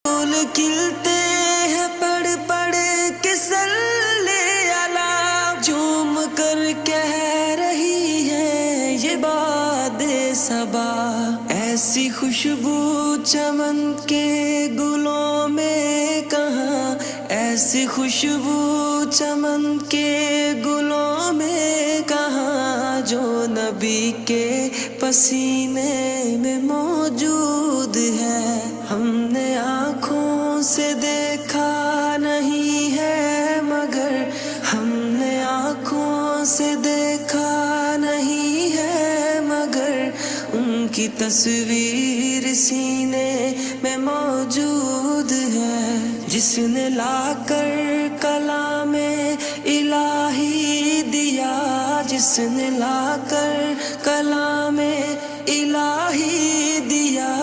پھول کھلتے ہیں پڑھ پڑھ کے صلی علی، جھوم کر کہہ رہی ہے یہ باد صبا، ایسی خوشبو چمن کے گلوں میں کہاں، ایسی خوشبو چمن کے گلوں میں کہاں، جو نبی کے پسینے میں موجود ہے۔ ہم نے آنکھوں سے دیکھا نہیں ہے مگر، ہم نے آنکھوں سے دیکھا نہیں ہے مگر، ان کی تصویر سینے میں موجود ہے۔ جس نے لا کر کلام الہی دیا، جس نے لا کر کلام الہی دیا،